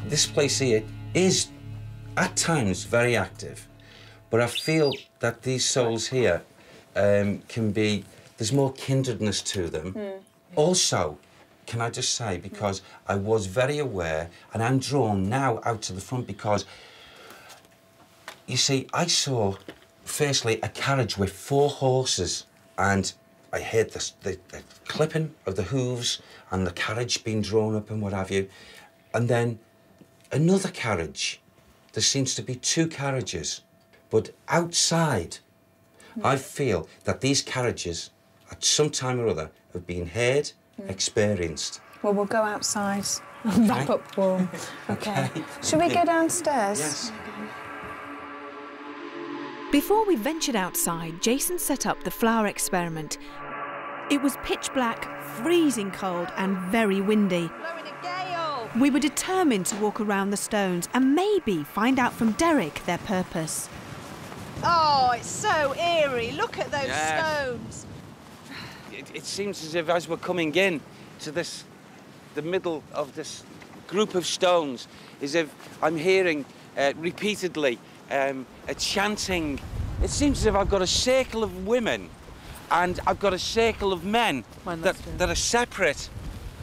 this place here is, at times, very active, but I feel that these souls here can be... There's more kindredness to them. Also, can I just say, because I was very aware, and I'm drawn now out to the front because, you see, I saw, firstly, a carriage with 4 horses, and I heard the clipping of the hooves and the carriage being drawn up and what have you. And then another carriage. There seems to be 2 carriages. But outside, I feel that these carriages, at some time or other, have been heard, experienced. Well, we'll go outside and wrap up warm. OK. Should we go downstairs? Yes. Before we ventured outside, Jason set up the flower experiment. It was pitch black, freezing cold and very windy. Blowing a gale. We were determined to walk around the stones and maybe find out from Derek their purpose. Oh, it's so eerie. Look at those stones. It seems as if as we're coming in to the middle of this group of stones, as if I'm hearing repeatedly a chanting. It seems as if I've got a circle of women and I've got a circle of men that are separate.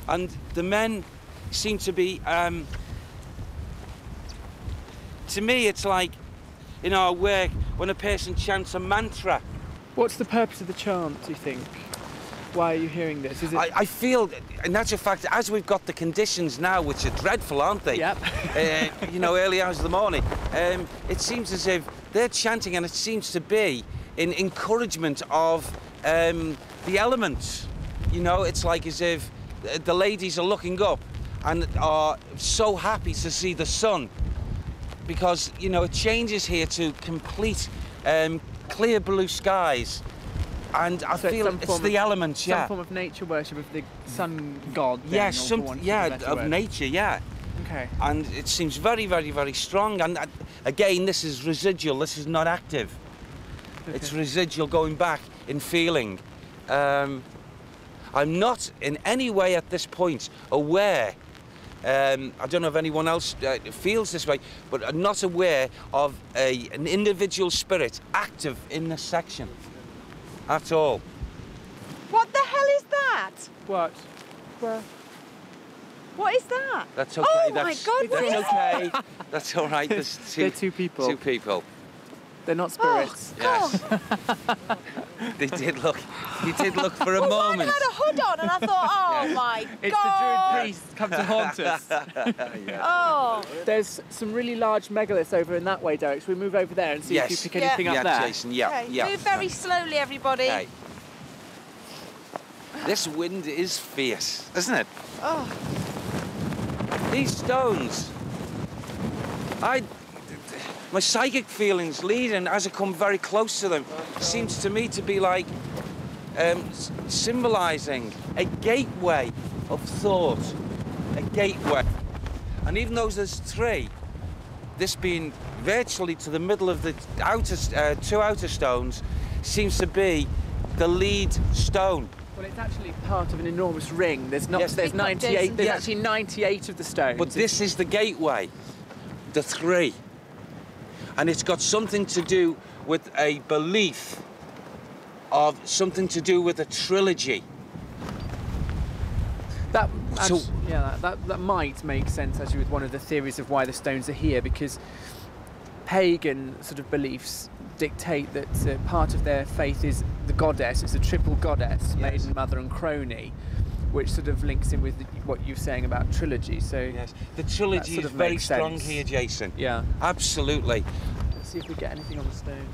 And the men seem to be, to me, it's like in our work when a person chants a mantra. What's the purpose of the chant, do you think? Why are you hearing this? Is it... I feel, in actual fact, as we've got the conditions now, which are dreadful, aren't they? Yep. You know, early hours of the morning, it seems as if they're chanting, and it seems to be in encouragement of the elements. You know, it's like as if the ladies are looking up and are so happy to see the sun, because, you know, it changes here to complete clear blue skies. And I feel it's the elements, Some form of nature worship of the sun god. Yes, of nature, yeah. Okay. And it seems very, very, very strong. And again, this is residual. This is not active. Okay. It's residual, going back in feeling. I'm not in any way at this point aware. I don't know if anyone else feels this way, but I'm not aware of an individual spirit active in this section. At all. What the hell is that? What? Where? What is that? That's okay. Oh that's, my God! That's okay. That's all right. There's They're 2 people. 2 people. They're not spirits. Oh, yes. They did look. You did look for a well, moment. One had a hood on, and I thought, oh my God! It's the druid priest come to haunt us. Yeah. Oh. There's some really large megaliths over in that way, Derek. Should we move over there and see if you pick anything up there? Jason. Yeah, Okay. yeah. Move very slowly, everybody. Okay. This wind is fierce, isn't it? Oh. These stones. My psychic feelings leading as I come very close to them seems to me to be like symbolising a gateway of thought, a gateway. And even though there's 3, this being virtually to the middle of the outer, 2 outer stones, seems to be the lead stone. Well, it's actually part of an enormous ring. There's not. Yes. There's 98. There's actually 98 of the stones. But this is the gateway, the 3. And it's got something to do with a belief of something to do with a trilogy. That might make sense actually with one of the theories of why the stones are here, because pagan sort of beliefs dictate that part of their faith is the goddess. It's a triple goddess, maiden, mother, and crony, which sort of links in with what you're saying about trilogy. So yes, the trilogy is very strong here, Jason. Yeah, absolutely. Let's see if we get anything on the stone.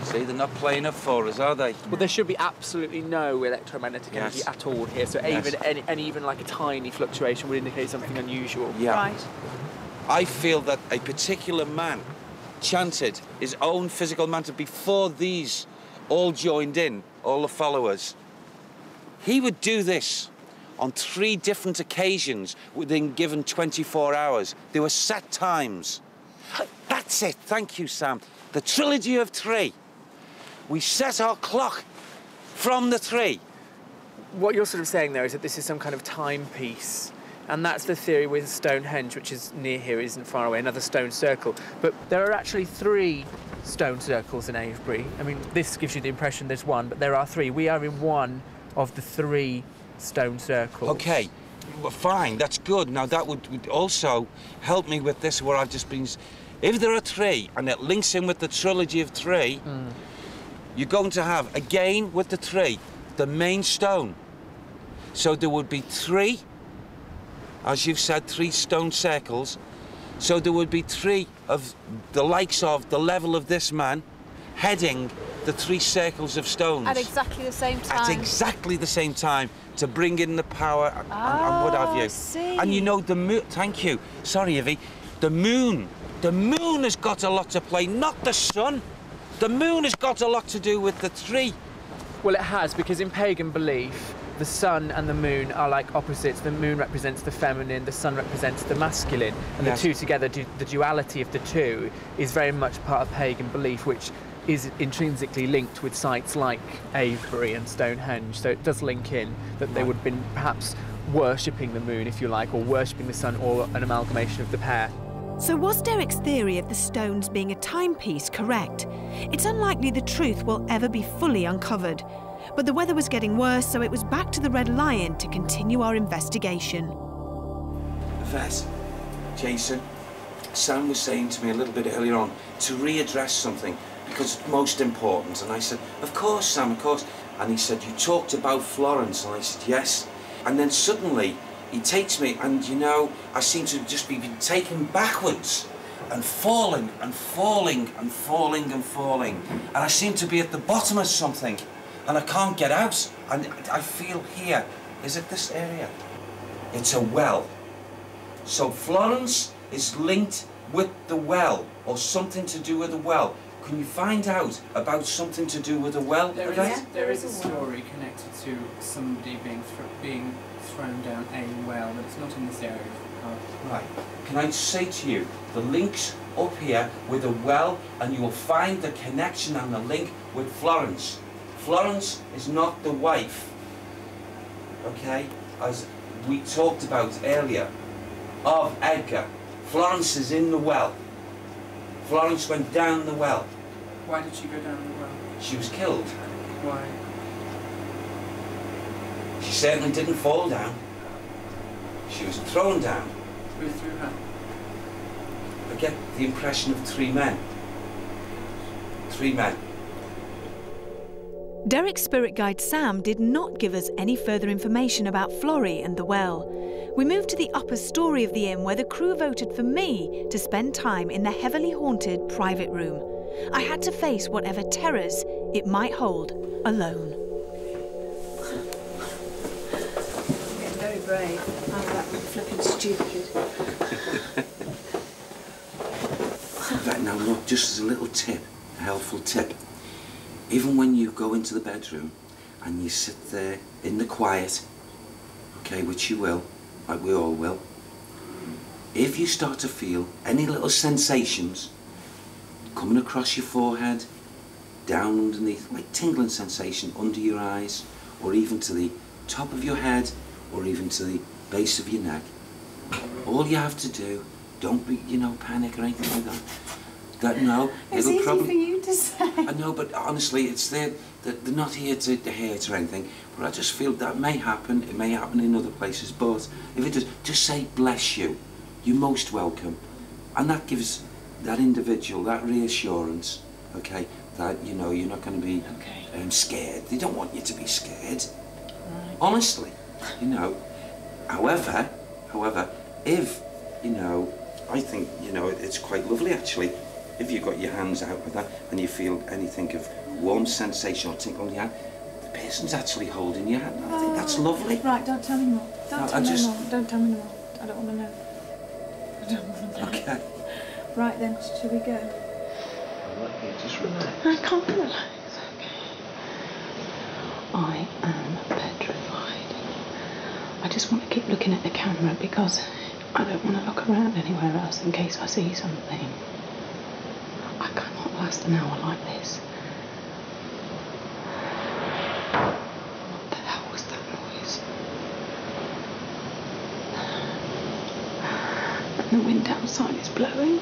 See, they're not playing up for us, are they? Well, there should be absolutely no electromagnetic energy at all here. So even like a tiny fluctuation would indicate something unusual. Yeah. Right. I feel that a particular man chanted his own physical mantra before these all joined in, all the followers. He would do this on 3 different occasions within given 24 hours. There were set times. That's it. Thank you, Sam. The trilogy of 3. We set our clock from the 3. what you're sort of saying there is that this is some kind of timepiece. And that's the theory with Stonehenge, which is near here, isn't far away, another stone circle. But there are actually 3 stone circles in Avebury. I mean, this gives you the impression there's one, but there are 3. We are in one of the 3 stone circles. OK, well, fine, that's good. Now, that would also help me with this, where I've just been... If there are 3, and it links in with the trilogy of 3, you're going to have, again, with the 3, the main stone. So there would be 3... As you've said, 3 stone circles. So there would be 3 of the likes of the level of this man heading the 3 circles of stones. At exactly the same time. At exactly the same time to bring in the power and what have you. I see. And you know the moon. Thank you. Sorry, Ivy. The moon. The moon has got a lot to play, not the sun. The moon has got a lot to do with the 3. Well, it has, because in pagan belief, the sun and the moon are like opposites. The moon represents the feminine, the sun represents the masculine. And Yes. the two together, the duality of the two, is very much part of pagan belief, which is intrinsically linked with sites like Avebury and Stonehenge. So it does link in that they would have been perhaps worshipping the moon, if you like, or worshipping the sun, or an amalgamation of the pair. So was Derek's theory of the stones being a timepiece correct? It's unlikely the truth will ever be fully uncovered. But the weather was getting worse, so it was back to the Red Lion to continue our investigation. Vet, Jason, Sam was saying to me a little bit earlier on to readdress something because it's most important. And I said, of course, Sam, of course. And he said, you talked about Florence. And I said, yes. And then suddenly he takes me and, you know, I seem to just be taken backwards and falling and falling and falling and falling. And I seem to be at the bottom of something. And I can't get out, and I feel here. Is it this area? It's a well. So Florence is linked with the well, or something to do with the well. Can you find out about something to do with the well? There is a story connected to somebody being thrown down a well, but it's not in this area. Right. Can I say to you, the link's up here with a well, and you will find the connection and the link with Florence. Florence is not the wife, okay, as we talked about earlier, of Edgar. Florence is in the well. Florence went down the well. Why did she go down the well? She was killed. Why? She certainly didn't fall down. She was thrown down. Who threw her? I get the impression of 3 men. 3 men. Derek's spirit guide Sam did not give us any further information about Florrie and the well. We moved to the upper story of the inn, where the crew voted for me to spend time in the heavily haunted private room. I had to face whatever terrors it might hold alone. Getting very brave. I'm that flipping stupid. Right, now look, just as a little tip, a helpful tip. Even when you go into the bedroom and you sit there in the quiet, okay, which you will, like we all will, if you start to feel any little sensations coming across your forehead, down underneath, like tingling sensation under your eyes, or even to the top of your head, or even to the base of your neck, all you have to do, don't be, you know, panic or anything like that. No, It's it'll easy probably... for you to say. I know, but honestly, it's they're not here to hate or anything. But I just feel that may happen. It may happen in other places. But if it does, just say bless you. You're most welcome, and that gives that individual that reassurance. Okay, that you know you're not going to be scared. They don't want you to be scared. Right. Honestly, you know. However, if you know, I think you know it's quite lovely actually. If you've got your hands out with that and you feel anything of warm sensation or tinkle in your hand, the person's actually holding your hand. I think that's lovely. Right, don't tell me more. Don't tell me more. Don't tell me more. I don't want to know. I don't want to know. Okay. Right then, shall we go? Let me just relax. I can't relax. Okay. I am petrified. I just want to keep looking at the camera because I don't want to look around anywhere else in case I see something. I cannot last an hour like this. What the hell was that noise? and the wind outside is blowing.